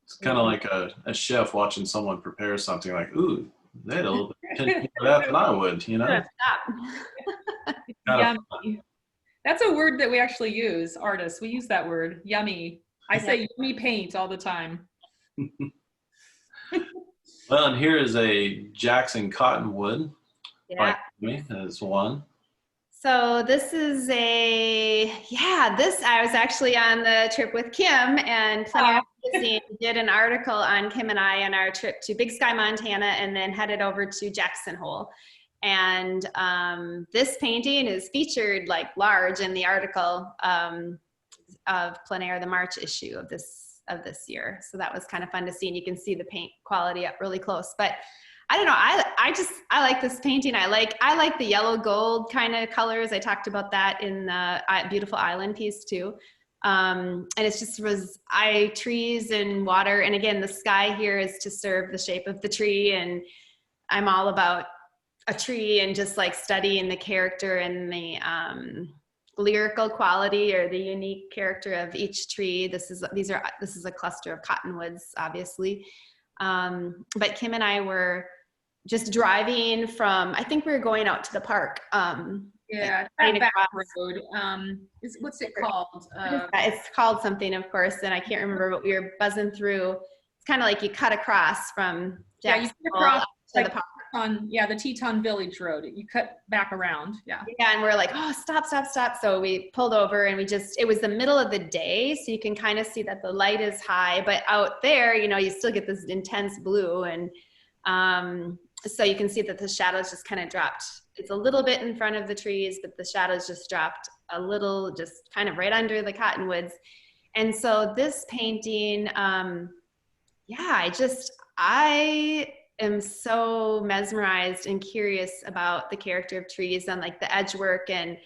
It's kind of like a chef watching someone prepare something, like, ooh, they had a little bit 10 feet of that than I would, you know? Stop. Kind of Yummy. That's a word that we actually use, artists. We use that word, yummy. I say yummy paint all the time. Well, and here is a Jackson Cottonwood by Yeah. me as one. So this is this, I was actually on the trip with Kim, and Plein Air Magazine did an article on Kim and I on our trip to Big Sky, Montana, and then headed over to Jackson Hole. And this painting is featured like large in the article of Plein Air, the March issue of this year. So that was kind of fun to see, and you can see the paint quality up really close. But I don't know, I like this painting. I like the yellow gold kind of colors. I talked about that in the Beautiful Island piece too. And it's just trees and water. And again, the sky here is to serve the shape of the tree. And I'm all about a tree and just like studying the character and the lyrical quality or the unique character of each tree. This is a cluster of cottonwoods, obviously. But Kim and I were just driving from, I think we were going out to the park. Yeah, like, that back road. What's it called? It's called something, of course, and I can't remember, but we were buzzing through. It's kind of like you cut across from Jackson you cut across to the park. The Teton Village Road. You cut back around. Yeah, and we're like, oh, stop. So we pulled over, and it was the middle of the day, so you can kind of see that the light is high, but out there, you still get this intense blue, and so you can see that the shadows just kind of dropped. It's a little bit in front of the trees, but the shadows just dropped a little, just kind of right under the cottonwoods. And so this painting, I am so mesmerized and curious about the character of trees and like the edge work, and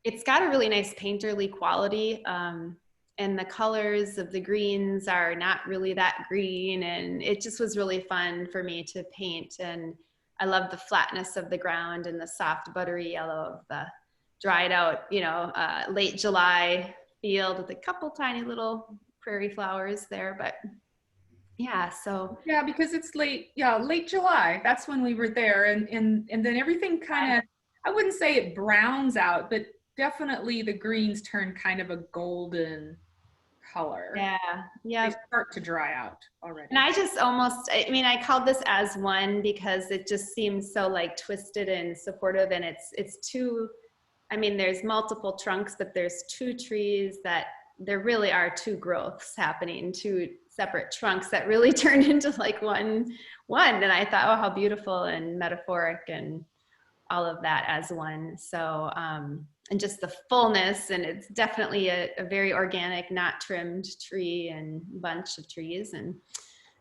it's got a really nice painterly quality. And the colors of the greens are not really that green, and it just was really fun for me to paint. And I love the flatness of the ground and the soft buttery yellow of the dried out, late July field with a couple tiny little prairie flowers there. But yeah, because it's late July. That's when we were there, and then everything kind of, I wouldn't say it browns out, but definitely the greens turn kind of a golden color. Yeah. They start to dry out already. And I called this as one because it just seems so like twisted and supportive, and it's two, there's multiple trunks, but there's two trees that there really are two growths happening, two separate trunks that really turned into like one. And I thought, oh, how beautiful and metaphoric and all of that as one. So, and just the fullness, and it's definitely a very organic, not trimmed tree and bunch of trees. And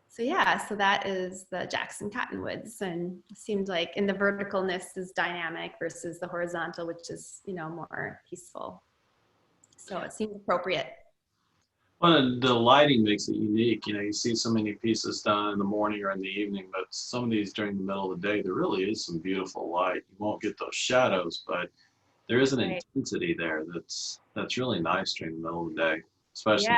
so, so that is the Jackson Cottonwoods, and it seemed like in the verticalness is dynamic versus the horizontal, which is, more peaceful. So it seemed appropriate. Well, the lighting makes it unique. You see so many pieces done in the morning or in the evening, but some of these during the middle of the day, there really is some beautiful light. You won't get those shadows, but there is an intensity there that's really nice during the middle of the day, especially.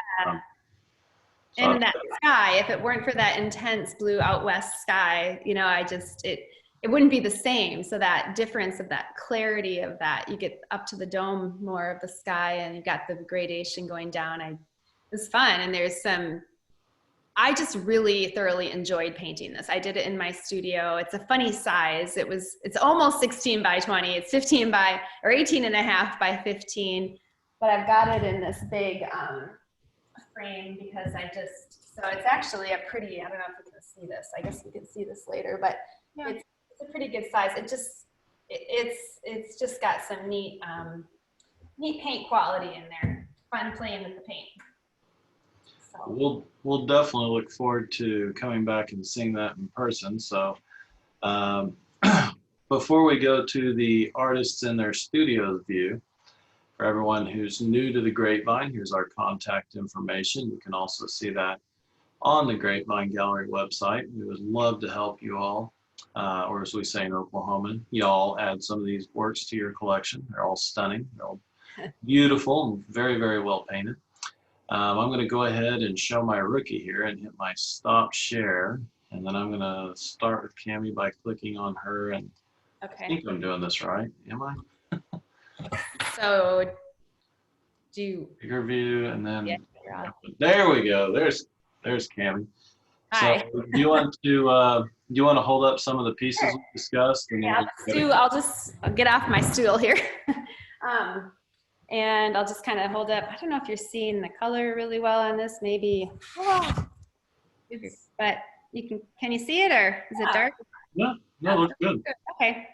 And that sky, if it weren't for that intense blue out west sky, it wouldn't be the same. So that difference of that clarity of that, you get up to the dome more of the sky, and you got the gradation going down. It was fun, and I just really thoroughly enjoyed painting this. I did it in my studio. It's a funny size. It's almost 16 by 20. It's 18 and a half by 15, but I've got it in this big frame because so it's actually a pretty, I don't know if you can see this. I guess we can see this later, but it's a pretty good size. It's just got some neat paint quality in there. Fun playing with the paint. So. We'll definitely look forward to coming back and seeing that in person. So before we go to the artists in their studios view, for everyone who's new to the Grapevine, here's our contact information. You can also see that on the Grapevine Gallery website. We would love to help you all, or as we say in Oklahoman, y'all add some of these works to your collection. They're all stunning. They're all beautiful and very, very well painted. I'm going to go ahead and show my rookie here and hit my stop share, And then I'm gonna start with Cami by clicking on her, and I Okay. think I'm doing this right. Am I? So do you, Bigger view, and then yeah, you're on. there we go. There's Cami. Hi. So do you want to hold up some of the pieces we discussed? And Yeah, I'll get off my stool here. And I'll just kind of hold up. I don't know if you're seeing the color really well on this, maybe, but can you see it, or is it dark? No, it looks good. Okay.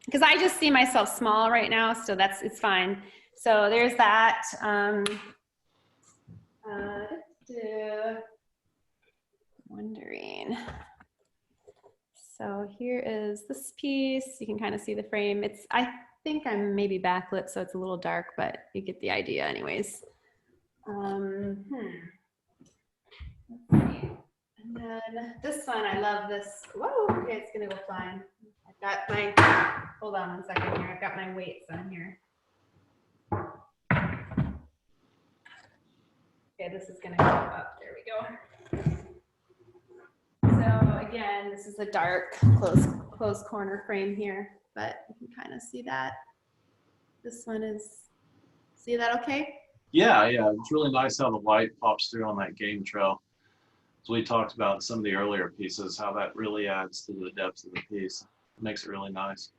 Because I just see myself small right now, so it's fine. So there's that. Wondering. So here is this piece. You can kind of see the frame. I think I'm maybe backlit, so it's a little dark, but you get the idea anyways. Let's see. And then this one, I love this. Whoa, okay, it's gonna go flying. I've got hold on one second here. I've got my weights on here. Okay, this is gonna go up. There we go. So again, this is a dark, closed corner frame here, but you can kind of see that. This one is, see that okay? Yeah, it's really nice how the light pops through on that game trail. As we talked about in some of the earlier pieces, how that really adds to the depth of the piece. It makes it really nice.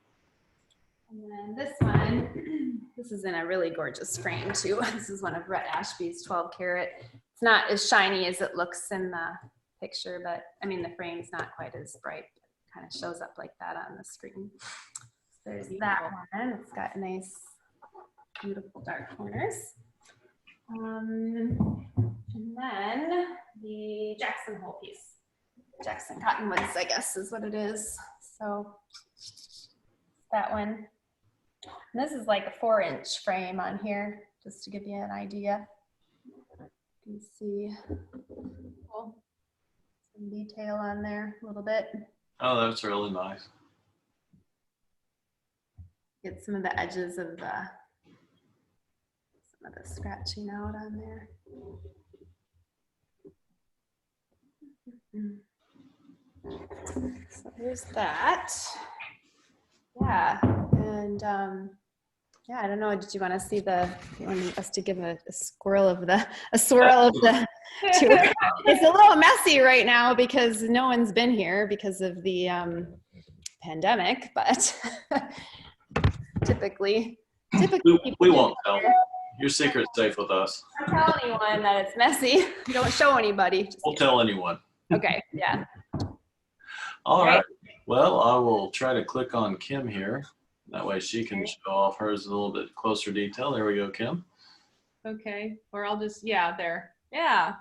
And then this one, this is in a really gorgeous frame too. This is one of Rhett Ashby's 12 karat. It's not as shiny as it looks in the picture, but I mean, the frame's not quite as bright. It kind of shows up like that on the screen. So there's that one. It's got nice, beautiful dark corners. And then the Jackson hole piece. Jackson Cottonwoods, I guess, is what it is. So that one. And this is like a 4-inch frame on here, just to give you an idea. You can see some detail on there a little bit. Oh, that's really nice. Get some of the edges of the scratching out on there. So there's that. Yeah, and yeah, I don't know. Did you want to see you want us to give a swirl of the tour? It's a little messy right now because no one's been here because of the pandemic, but typically we won't tell. Your secret's safe with us. Don't tell anyone that it's messy. Don't show anybody. We'll tell anyone. Okay, yeah. All right. Well, I will try to click on Kim here. That way she can show off hers a little bit closer detail. There we go, Kim. Okay, or I'll just, yeah, there. Yeah.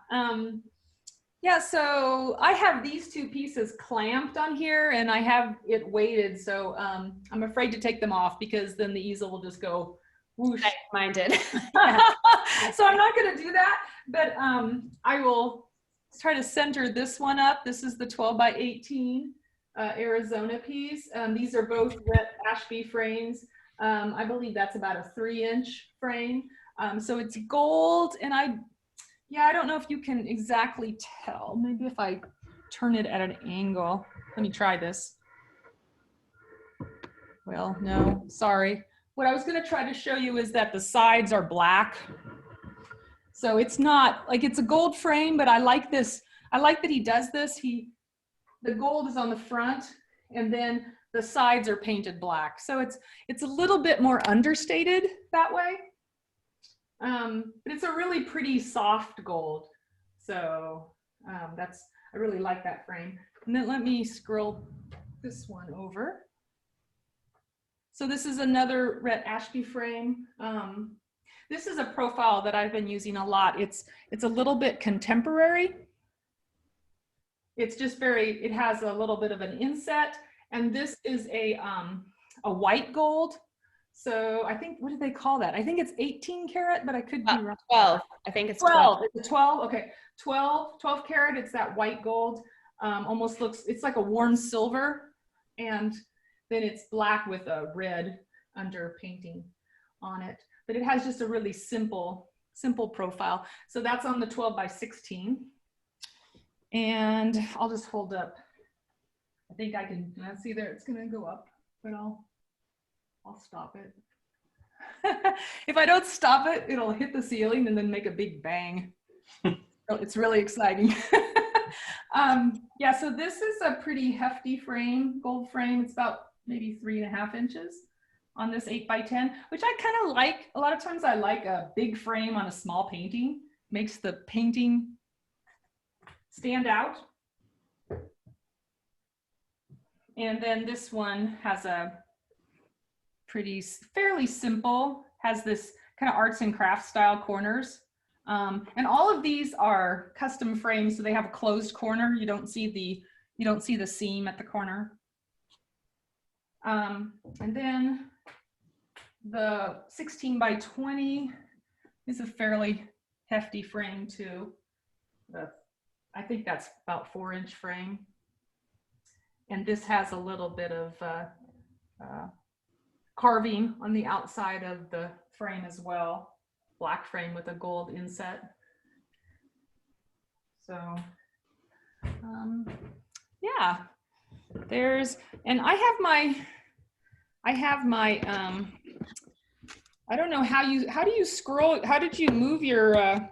Yeah, so I have these two pieces clamped on here and I have it weighted. So I'm afraid to take them off because then the easel will just go whoosh. Mine did. So I'm not going to do that, but I will try to center this one up. This is the 12 by 18 Arizona piece. These are both Rhett Ashby frames. I believe that's about a 3-inch frame. So it's gold, and I don't know if you can exactly tell. Maybe if I turn it at an angle. Let me try this. Well, no, sorry. What I was going to try to show you is that the sides are black. So it's not like it's a gold frame, but I like this. I like that he does this. The gold is on the front and then the sides are painted black. So it's a little bit more understated that way. But it's a really pretty soft gold. So I really like that frame. And then let me scroll this one over. So this is another Rhett Ashby frame. This is a profile that I've been using a lot. It's a little bit contemporary. It's just it has a little bit of an inset, and this is a white gold. So I think, what do they call that? I think it's 18 karat, but I could be wrong. 12. I think it's 12. It's a 12. Okay, 12 karat. It's that white gold. Almost looks. It's like a warm silver, and then it's black with a red under painting on it. But it has just a really simple profile. So that's on the 12 by 16. And I'll just hold up I think I can see there. It's gonna go up, but I'll stop it. If I don't stop it, it'll hit the ceiling and then make a big bang. So it's really exciting. Yeah, so this is a pretty hefty frame, gold frame. It's about maybe 3.5 inches on this 8x10, which I kind of like. A lot of times I like a big frame on a small painting. Makes the painting stand out. And then this one has a fairly simple, has this kind of arts and crafts style corners. And all of these are custom frames, so they have a closed corner. You don't see the seam at the corner. And then the 16x20 is a fairly hefty frame too. I think that's about 4-inch frame. And this has a little bit of carving on the outside of the frame as well. Black frame with a gold inset. So, yeah, and I have my, I don't know how do you scroll, how did you move your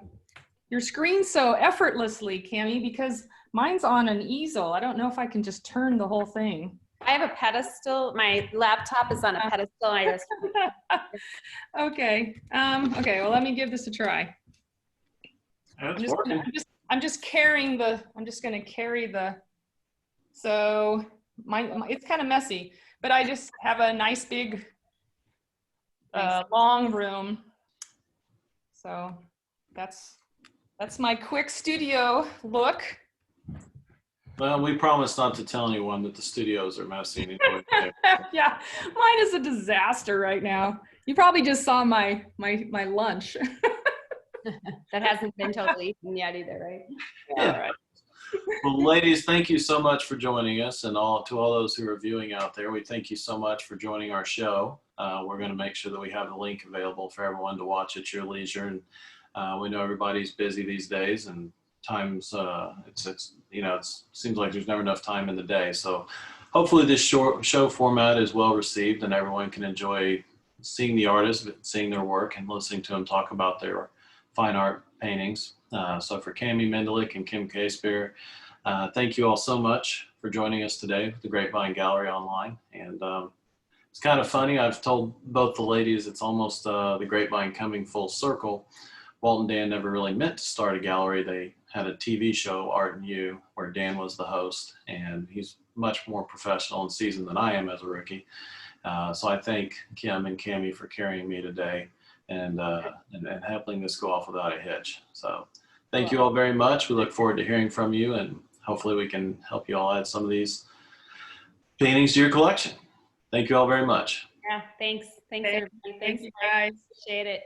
screen so effortlessly, Cami? Because mine's on an easel. I don't know if I can just turn the whole thing. I have a pedestal. My laptop is on a pedestal. I just Okay. Okay. Well, let me give this a try. I'm just carrying the. I'm just going to carry the. So it's kind of messy, but I just have a nice big, long room. So that's my quick studio look. Well, we promise not to tell anyone that the studios are messy anymore. Yeah, mine is a disaster right now. You probably just saw my lunch. that hasn't been totally eaten yet either, right? Yeah. All right. Well, ladies, thank you so much for joining us, and to all those who are viewing out there, we thank you so much for joining our show. We're going to make sure that we have the link available for everyone to watch at your leisure, and we know everybody's busy these days, and times it seems like there's never enough time in the day. So hopefully this show format is well received and everyone can enjoy seeing the artists, seeing their work, and listening to them talk about their fine art paintings. So for Cami Mendlik and Kim Casebeer, thank you all so much for joining us today with the Grapevine Gallery Online. And it's kind of funny, I've told both the ladies it's almost the Grapevine coming full circle. Walt and Dan never really meant to start a gallery. They had a TV show, Art and You, where Dan was the host, and he's much more professional and seasoned than I am as a rookie. So I thank Kim and Cami for carrying me today and helping this go off without a hitch. So thank you all very much. We look forward to hearing from you, and hopefully we can help you all add some of these paintings to your collection. Thank you all very much. Yeah, thanks everybody. Thanks, you guys. Appreciate it.